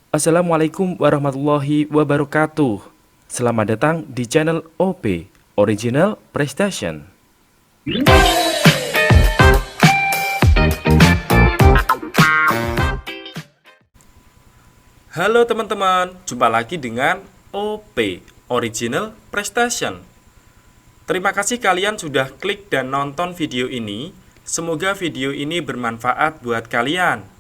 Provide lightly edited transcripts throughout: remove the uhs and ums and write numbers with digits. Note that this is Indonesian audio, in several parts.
Assalamualaikum warahmatullahi wabarakatuh. Selamat datang di channel OP Original Prestation. Halo teman-teman, jumpa lagi dengan OP Original Prestation. Terima kasih kalian sudah klik dan nonton video ini. Semoga video ini bermanfaat buat kalian.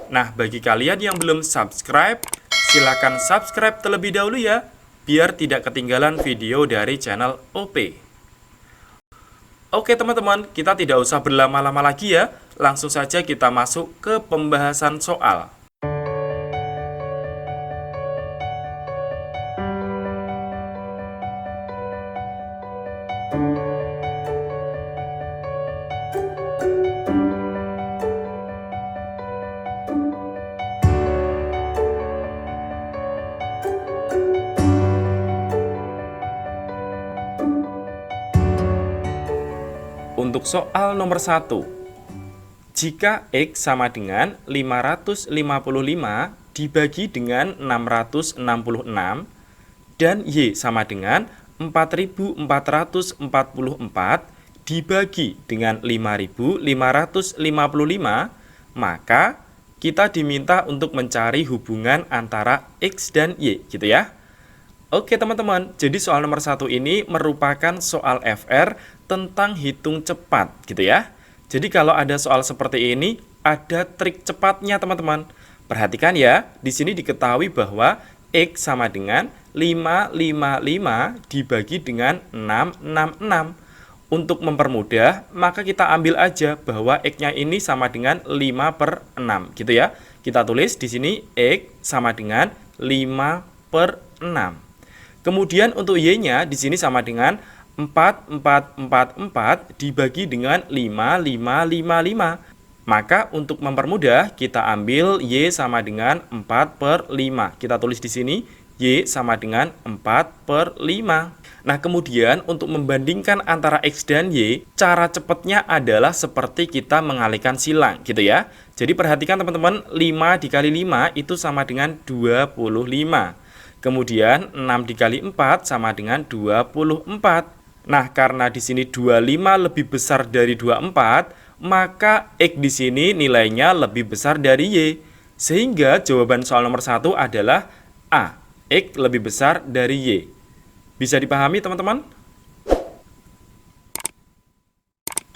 Nah, bagi kalian yang belum subscribe, silakan subscribe terlebih dahulu ya, biar tidak ketinggalan video dari channel OP. Oke teman-teman, kita tidak usah berlama-lama lagi ya, langsung saja kita masuk ke pembahasan soal. Untuk soal nomor 1, jika X sama dengan 555 dibagi dengan 666 dan Y sama dengan 4444 dibagi dengan 5555, maka kita diminta untuk mencari hubungan antara X dan Y, gitu ya. Oke teman-teman, jadi soal nomor 1 ini merupakan soal FR tentang hitung cepat gitu ya. Jadi kalau ada soal seperti ini, ada trik cepatnya teman-teman. Perhatikan ya, di sini diketahui bahwa X sama dengan 555 dibagi dengan 666. Untuk mempermudah, maka kita ambil aja bahwa X-nya ini sama dengan 5/6 gitu ya. Kita tulis di sini X sama dengan 5/6. Kemudian untuk Y-nya di sini sama dengan 4444 dibagi dengan 5555. Maka untuk mempermudah kita ambil Y sama dengan 4/5. Kita tulis di sini Y sama dengan 4/5. Nah, kemudian untuk membandingkan antara X dan Y, cara cepatnya adalah seperti kita mengalihkan silang gitu ya. Jadi perhatikan teman-teman, 5 dikali 5 itu sama dengan 25. Kemudian 6 dikali 4 sama dengan 24. Nah, karena di sini 25 lebih besar dari 24, maka X di sini nilainya lebih besar dari Y. Sehingga jawaban soal nomor 1 adalah A. X lebih besar dari Y. Bisa dipahami teman-teman?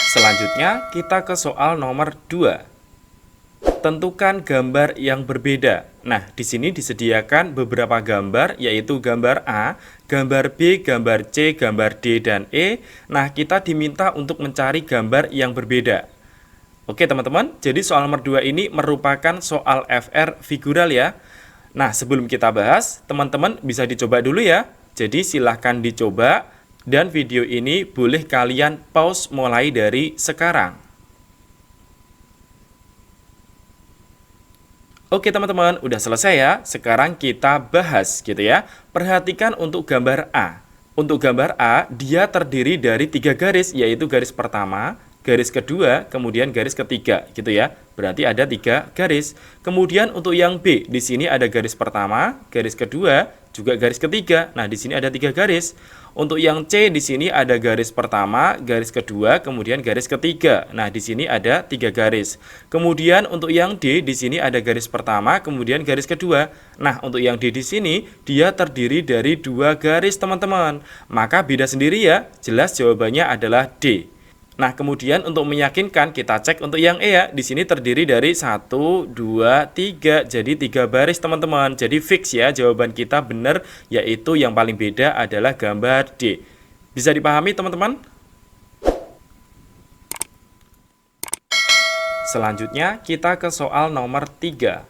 Selanjutnya kita ke soal nomor 2. Tentukan gambar yang berbeda. Nah, di sini disediakan beberapa gambar, yaitu gambar A, gambar B, gambar C, gambar D, dan E. Nah, kita diminta untuk mencari gambar yang berbeda. Oke teman-teman, jadi soal nomor 2 ini merupakan soal FR figural ya. Nah, sebelum kita bahas, teman-teman bisa dicoba dulu ya. Jadi silahkan dicoba, dan video ini boleh kalian pause mulai dari sekarang. Oke teman-teman, udah selesai ya. Sekarang kita bahas gitu ya. Perhatikan untuk gambar A. Untuk gambar A, dia terdiri dari 3 garis, yaitu garis pertama, garis kedua, kemudian garis ketiga gitu ya. Berarti ada 3 garis. Kemudian untuk yang B, di sini ada garis pertama, garis kedua, juga garis ketiga. Nah, di sini ada 3 garis. Untuk yang C di sini ada garis pertama, garis kedua, kemudian garis ketiga. Nah, di sini ada 3 garis. Kemudian untuk yang D di sini ada garis pertama, kemudian garis kedua. Nah, untuk yang D di sini dia terdiri dari 2 garis, teman-teman. Maka beda sendiri ya. Jelas jawabannya adalah D. Nah, kemudian untuk meyakinkan kita cek untuk yang E ya. Di sini terdiri dari 1, 2, 3. Jadi 3 baris teman-teman. Jadi fix ya, jawaban kita benar, yaitu yang paling beda adalah gambar D. Bisa dipahami teman-teman? Selanjutnya kita ke soal nomor 3.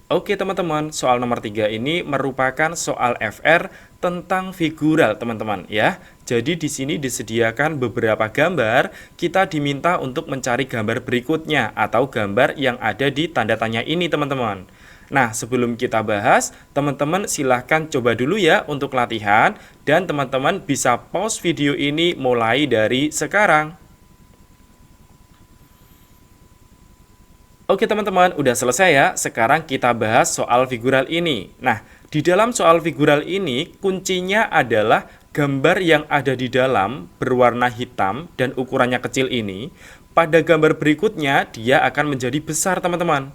Oke teman-teman, soal nomor 3 ini merupakan soal FR tentang figural teman-teman ya. Jadi di sini disediakan beberapa gambar, kita diminta untuk mencari gambar berikutnya atau gambar yang ada di tanda tanya ini teman-teman. Nah, sebelum kita bahas, teman-teman silahkan coba dulu ya untuk latihan, dan teman-teman bisa pause video ini mulai dari sekarang. Oke teman-teman, udah selesai ya. Sekarang kita bahas soal figural ini. Nah, di dalam soal figural ini, kuncinya adalah gambar yang ada di dalam berwarna hitam dan ukurannya kecil ini. Pada gambar berikutnya, dia akan menjadi besar teman-teman.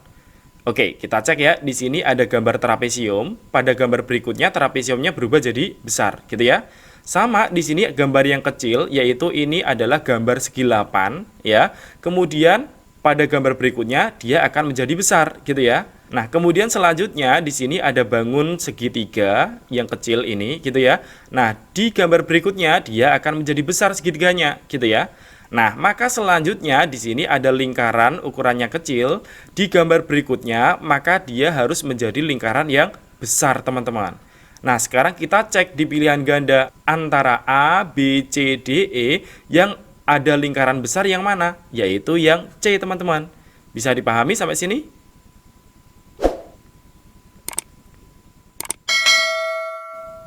Oke, kita cek ya. Di sini ada gambar trapesium. Pada gambar berikutnya, trapesiumnya berubah jadi besar, gitu ya. Sama di sini gambar yang kecil, yaitu ini adalah gambar segi 8, ya. Kemudian pada gambar berikutnya dia akan menjadi besar, gitu ya. Nah, kemudian selanjutnya di sini ada bangun segitiga yang kecil ini, gitu ya. Nah, di gambar berikutnya dia akan menjadi besar segitiganya, gitu ya. Nah, maka selanjutnya di sini ada lingkaran ukurannya kecil. Di gambar berikutnya, maka dia harus menjadi lingkaran yang besar, teman-teman. Nah, sekarang kita cek di pilihan ganda antara A, B, C, D, E yang ada lingkaran besar yang mana? Yaitu yang C, teman-teman. Bisa dipahami sampai sini?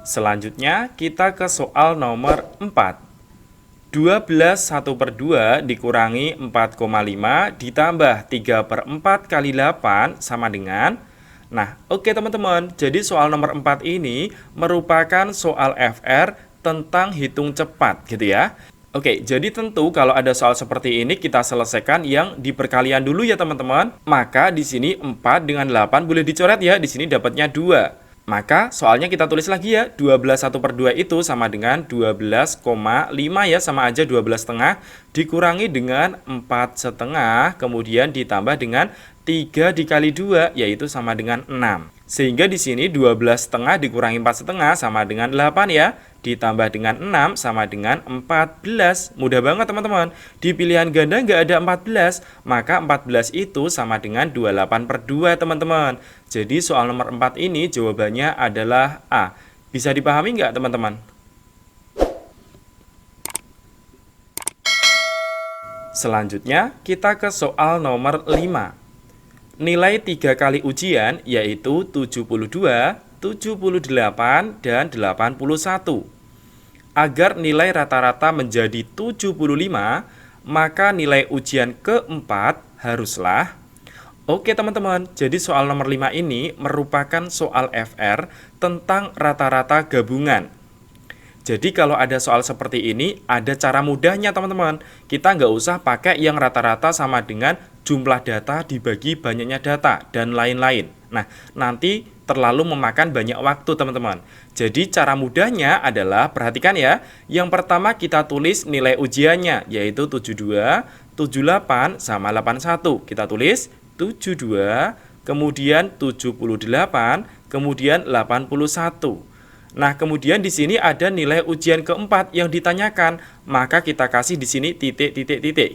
Selanjutnya, kita ke soal nomor 4. 12 1/2 dikurangi 4,5 ditambah 3/4 kali 8 sama dengan. Nah, oke teman-teman, jadi soal nomor 4 ini merupakan soal FR tentang hitung cepat gitu ya. Oke, jadi tentu kalau ada soal seperti ini kita selesaikan yang di perkalian dulu ya teman-teman. Maka di sini 4 dengan 8 boleh dicoret ya, di sini dapatnya 2. Maka soalnya kita tulis lagi ya, 12 1/2 itu sama dengan 12,5 ya, sama aja 12,5 dikurangi dengan 4,5, kemudian ditambah dengan 3 dikali 2, yaitu sama dengan 6. Sehingga di sini 12,5 dikurangi 4,5 sama dengan 8 ya, ditambah dengan 6 sama dengan 14. Mudah banget teman-teman. Di pilihan ganda nggak ada 14, maka 14 itu sama dengan 28/2 teman-teman. Jadi soal nomor 4 ini jawabannya adalah A. Bisa dipahami nggak teman-teman? Selanjutnya kita ke soal nomor 5. Nilai 3 kali ujian yaitu 72, 78, dan 81. Agar nilai rata-rata menjadi 75, maka nilai ujian keempat haruslah. Oke teman-teman, jadi soal nomor 5 ini merupakan soal FR tentang rata-rata gabungan. Jadi kalau ada soal seperti ini, ada cara mudahnya teman-teman. Kita nggak usah pakai yang rata-rata sama dengan jumlah data dibagi banyaknya data, dan lain-lain. Nah, nanti terlalu memakan banyak waktu teman-teman. Jadi cara mudahnya adalah, perhatikan ya, yang pertama kita tulis nilai ujiannya, yaitu 72, 78, sama 81. Kita tulis 72, kemudian 78, kemudian 81. Nah, kemudian di sini ada nilai ujian keempat yang ditanyakan, maka kita kasih di sini titik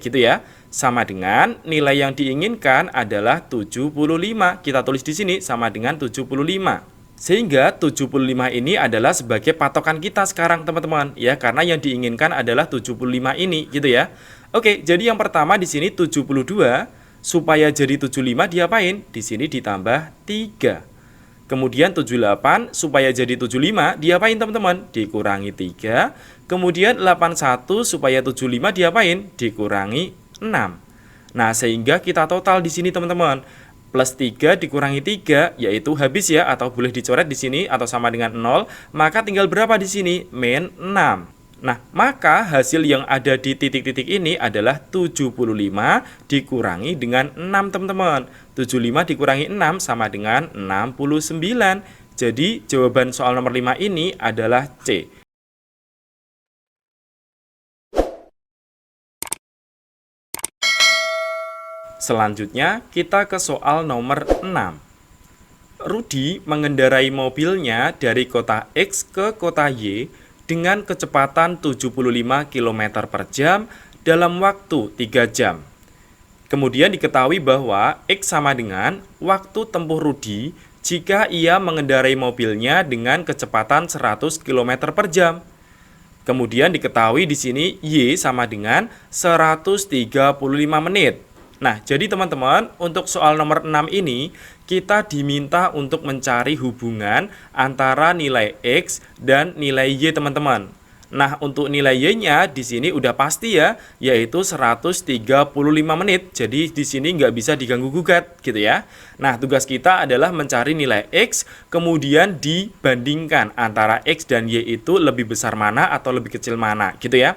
gitu ya. Sama dengan nilai yang diinginkan adalah 75. Kita tulis di sini sama dengan 75. Sehingga 75 ini adalah sebagai patokan kita sekarang, teman-teman, ya, karena yang diinginkan adalah 75 ini gitu ya. Oke, jadi yang pertama di sini 72, supaya jadi 75 diapain? Di sini ditambah 3. Kemudian 78 supaya jadi 75 diapain teman-teman? Dikurangi 3. Kemudian 81 supaya 75 diapain? Dikurangi 6. Nah, sehingga kita total di sini teman-teman. Plus 3 dikurangi 3 yaitu habis ya, atau boleh dicoret di sini atau sama dengan 0, maka tinggal berapa di sini? Min 6. Nah, maka hasil yang ada di titik-titik ini adalah 75 dikurangi dengan 6 teman-teman. 75 dikurangi 6 sama dengan 69. Jadi jawaban soal nomor 5 ini adalah C. Selanjutnya kita ke soal nomor 6. Rudi mengendarai mobilnya dari kota X ke kota Y dengan kecepatan 75 km per jam dalam waktu 3 jam. Kemudian diketahui bahwa X sama dengan waktu tempuh Rudi jika ia mengendarai mobilnya dengan kecepatan 100 km per jam. Kemudian diketahui di sini Y sama dengan 135 menit. Nah, jadi teman-teman, untuk soal nomor 6 ini kita diminta untuk mencari hubungan antara nilai X dan nilai Y teman-teman. Nah, untuk nilai Y-nya di sini udah pasti ya, yaitu 135 menit. Jadi di sini nggak bisa diganggu-gugat gitu ya. Nah, tugas kita adalah mencari nilai X, kemudian dibandingkan antara X dan Y itu lebih besar mana atau lebih kecil mana gitu ya.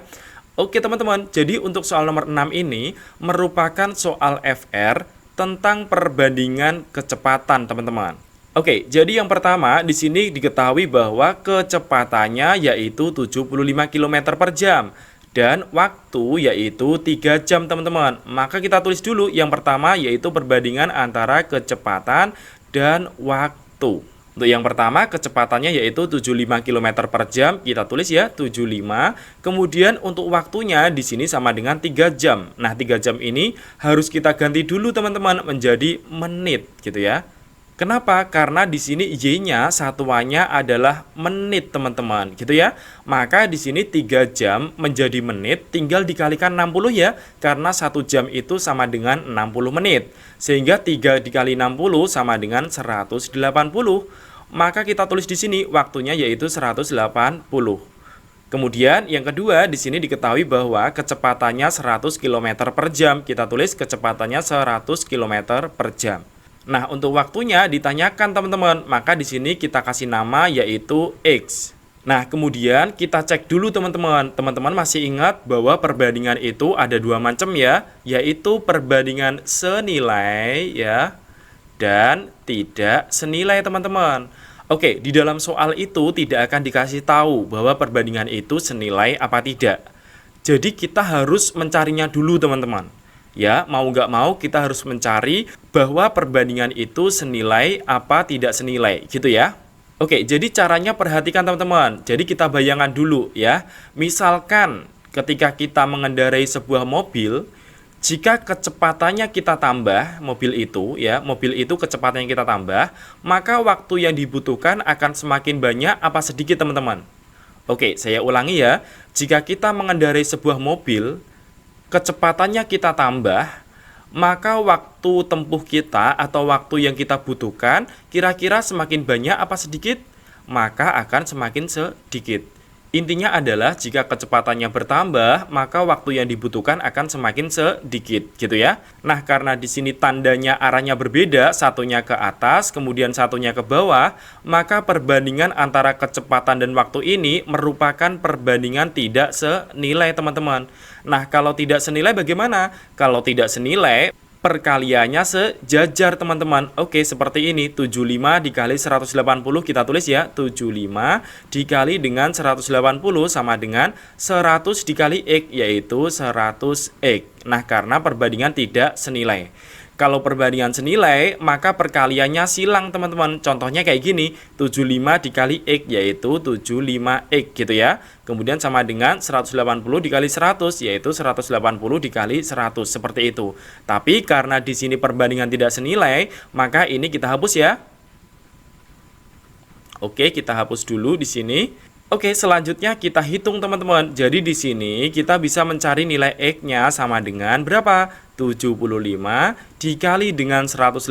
Oke teman-teman, jadi untuk soal nomor 6 ini merupakan soal FR tentang perbandingan kecepatan teman-teman. Oke, jadi yang pertama di sini diketahui bahwa kecepatannya yaitu 75 km per jam dan waktu yaitu 3 jam teman-teman. Maka kita tulis dulu yang pertama yaitu perbandingan antara kecepatan dan waktu. Untuk yang pertama kecepatannya yaitu 75 km per jam, kita tulis ya 75. Kemudian untuk waktunya di sini sama dengan 3 jam. Nah, 3 jam ini harus kita ganti dulu teman-teman menjadi menit gitu ya. Kenapa? Karena di sini Y-nya satuannya adalah menit, teman-teman, gitu ya. Maka di sini 3 jam menjadi menit tinggal dikalikan 60 ya, karena 1 jam itu sama dengan 60 menit. Sehingga 3 dikali 60 sama dengan 180. Maka kita tulis di sini waktunya yaitu 180. Kemudian yang kedua di sini diketahui bahwa kecepatannya 100 km per jam. Kita tulis kecepatannya 100 km per jam. Nah, untuk waktunya ditanyakan teman-teman, maka di sini kita kasih nama yaitu X. Nah, kemudian kita cek dulu teman-teman. Teman-teman masih ingat bahwa perbandingan itu ada dua macam ya, yaitu perbandingan senilai ya dan tidak senilai teman-teman. Oke, di dalam soal itu tidak akan dikasih tahu bahwa perbandingan itu senilai apa tidak. Jadi kita harus mencarinya dulu teman-teman. Ya, mau nggak mau kita harus mencari bahwa perbandingan itu senilai apa tidak senilai, gitu ya. Oke, jadi caranya perhatikan teman-teman. Jadi kita bayangkan dulu ya. Misalkan ketika kita mengendarai sebuah mobil, jika kecepatannya kita tambah mobil itu kecepatannya kita tambah, maka waktu yang dibutuhkan akan semakin banyak apa sedikit teman-teman. Oke, saya ulangi ya. Jika kita mengendarai sebuah mobil, kecepatannya kita tambah, maka waktu tempuh kita atau waktu yang kita butuhkan kira-kira semakin banyak apa sedikit? Maka akan semakin sedikit. Intinya adalah jika kecepatannya bertambah, maka waktu yang dibutuhkan akan semakin sedikit, gitu ya. Nah, karena di sini tandanya arahnya berbeda, satunya ke atas, kemudian satunya ke bawah, maka perbandingan antara kecepatan dan waktu ini merupakan perbandingan tidak senilai, teman-teman. Nah, kalau tidak senilai bagaimana? Kalau tidak senilai, perkaliannya sejajar teman-teman. Oke, seperti ini 75 dikali 180 kita tulis ya 75 dikali dengan 180 sama dengan 100 dikali X yaitu 100X. Nah, karena perbandingan tidak senilai. Kalau perbandingan senilai, maka perkaliannya silang teman-teman. Contohnya kayak gini, 75 dikali X yaitu 75X gitu ya. Kemudian sama dengan 180 dikali 100 yaitu 180 dikali 100 seperti itu. Tapi karena di sini perbandingan tidak senilai, maka ini kita hapus ya. Oke, kita hapus dulu di sini. Oke, selanjutnya kita hitung teman-teman. Jadi di sini kita bisa mencari nilai X-nya sama dengan berapa? 75 dikali dengan 180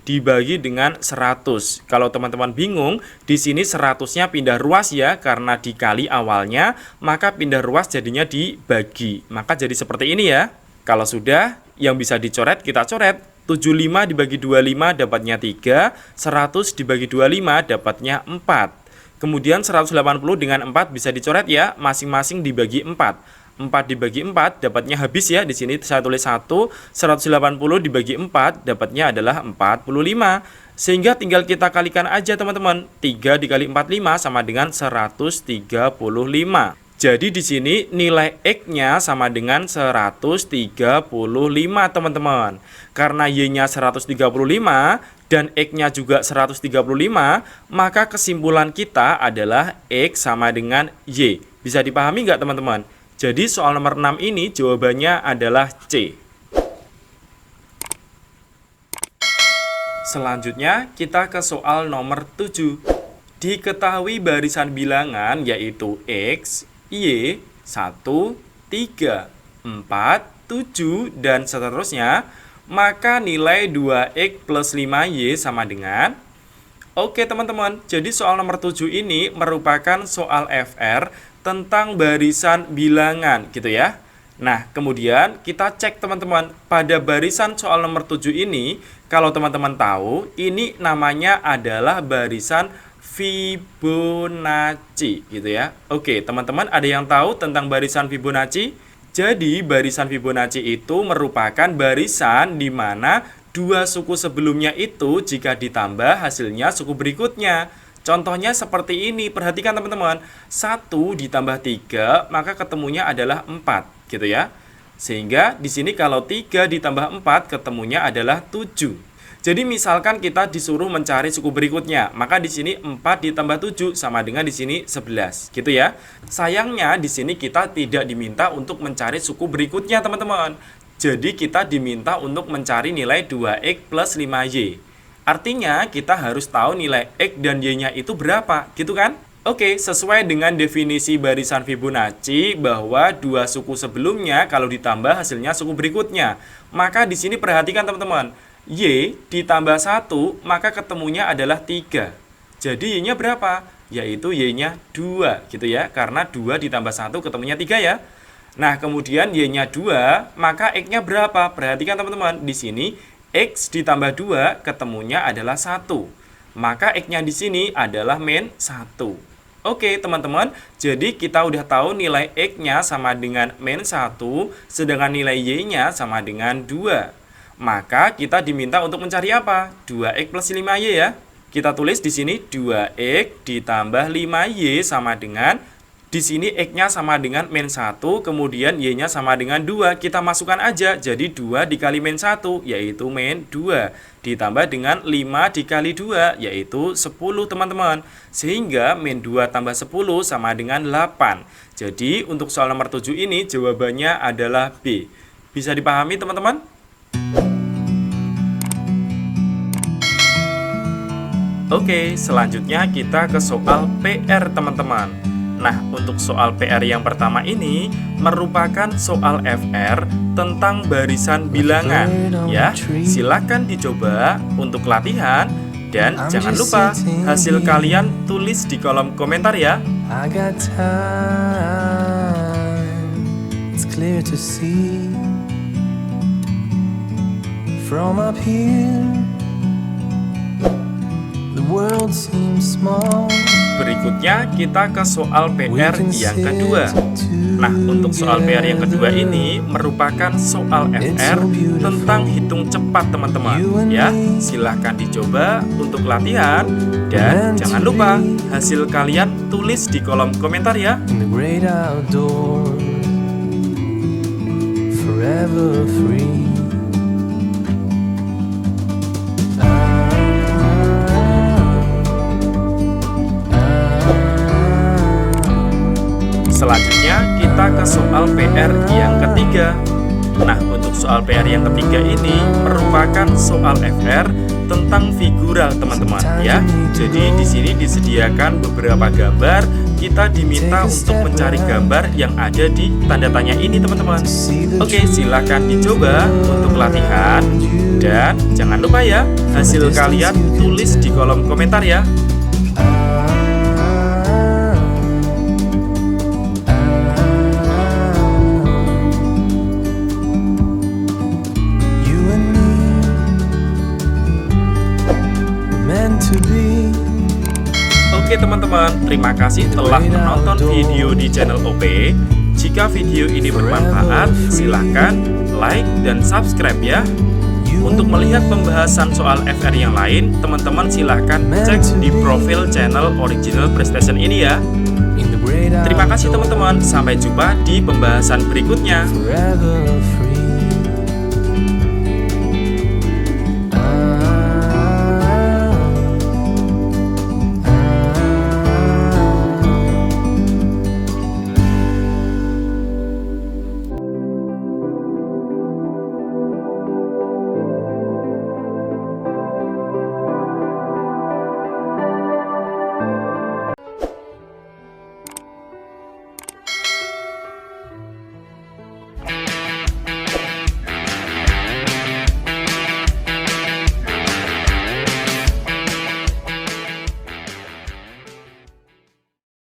dibagi dengan 100. Kalau teman-teman bingung, di sini 100-nya pindah ruas ya, karena dikali awalnya, maka pindah ruas jadinya dibagi. Maka jadi seperti ini ya. Kalau sudah, yang bisa dicoret, kita coret. 75 dibagi 25 dapatnya 3, 100 dibagi 25 dapatnya 4. Kemudian 180 dengan 4 bisa dicoret ya, masing-masing dibagi 4. 4 dibagi 4 dapatnya habis ya, di sini saya tulis 1, 180 dibagi 4 dapatnya adalah 45. Sehingga tinggal kita kalikan aja teman-teman. 3 dikali 45 sama dengan 135. Jadi di sini nilai X-nya sama dengan 135 teman-teman. Karena Y-nya 135 dan X-nya juga 135, maka kesimpulan kita adalah X sama dengan Y. Bisa dipahami nggak teman-teman? Jadi soal nomor 6 ini jawabannya adalah C. Selanjutnya kita ke soal nomor 7. Diketahui barisan bilangan yaitu X, Y, 1, 3, 4, 7, dan seterusnya, maka nilai 2X plus 5Y sama dengan. Oke teman-teman, jadi soal nomor 7 ini merupakan soal FR tentang barisan bilangan gitu ya. Nah, kemudian kita cek teman-teman, pada barisan soal nomor 7 ini, kalau teman-teman tahu, ini namanya adalah barisan Fibonacci gitu ya. Oke, teman-teman ada yang tahu tentang barisan Fibonacci? Jadi, barisan Fibonacci itu merupakan barisan di mana dua suku sebelumnya itu jika ditambah hasilnya suku berikutnya. Contohnya seperti ini, perhatikan teman-teman. 1 ditambah 3, maka ketemunya adalah 4, gitu ya. Sehingga di sini kalau 3 ditambah 4, ketemunya adalah 7. Jadi misalkan kita disuruh mencari suku berikutnya, maka di sini 4 ditambah 7 sama dengan di sini 11, gitu ya. Sayangnya di sini kita tidak diminta untuk mencari suku berikutnya, teman-teman. Jadi kita diminta untuk mencari nilai 2x plus 5y. Artinya kita harus tahu nilai x dan y-nya itu berapa, gitu kan? Oke, sesuai dengan definisi barisan Fibonacci bahwa dua suku sebelumnya kalau ditambah hasilnya suku berikutnya. Maka di sini perhatikan teman-teman, y ditambah 1 maka ketemunya adalah 3. Jadi y-nya berapa? Yaitu y-nya 2 gitu ya. Karena 2 ditambah 1 ketemunya 3 ya. Nah, kemudian y-nya 2, maka x-nya berapa? Perhatikan teman-teman, di sini x ditambah 2 ketemunya adalah 1. Maka x-nya di sini adalah min 1. Oke, teman-teman. Jadi kita udah tahu nilai x-nya sama dengan min 1, sedangkan nilai y-nya sama dengan 2. Maka kita diminta untuk mencari apa? 2x plus 5y ya. Kita tulis di sini 2x ditambah 5y sama dengan, di sini x-nya sama dengan min 1, kemudian y-nya sama dengan 2. Kita masukkan aja, jadi 2 dikali min 1, yaitu min 2. Ditambah dengan 5 dikali 2, yaitu 10 teman-teman. Sehingga min 2 tambah 10 sama dengan 8. Jadi untuk soal nomor 7 ini jawabannya adalah B. Bisa dipahami teman-teman? Oke, selanjutnya kita ke soal PR teman-teman. Nah, untuk soal PR yang pertama ini merupakan soal FR tentang barisan bilangan ya. Silakan dicoba untuk latihan dan jangan lupa hasil kalian tulis di kolom komentar ya. From up here, the world seems small. Berikutnya kita ke soal PR yang kedua. Nah, untuk soal PR yang kedua ini merupakan soal FR tentang hitung cepat teman-teman ya. Silahkan dicoba untuk latihan dan jangan lupa hasil kalian tulis di kolom komentar ya. Forever free. Selanjutnya kita ke soal PR yang ketiga. Nah, untuk soal PR yang ketiga ini merupakan soal FR tentang figural teman-teman ya. Jadi di sini disediakan beberapa gambar. Kita diminta untuk mencari gambar yang ada di tanda tanya ini teman-teman. Oke, silakan dicoba untuk latihan dan jangan lupa ya hasil kalian tulis di kolom komentar ya. Oke teman-teman, terima kasih telah menonton video di channel OP. Jika video ini bermanfaat, silahkan like dan subscribe ya. Untuk melihat pembahasan soal FR yang lain, teman-teman silahkan cek di profil channel Original PlayStation ini ya. Terima kasih teman-teman, sampai jumpa di pembahasan berikutnya.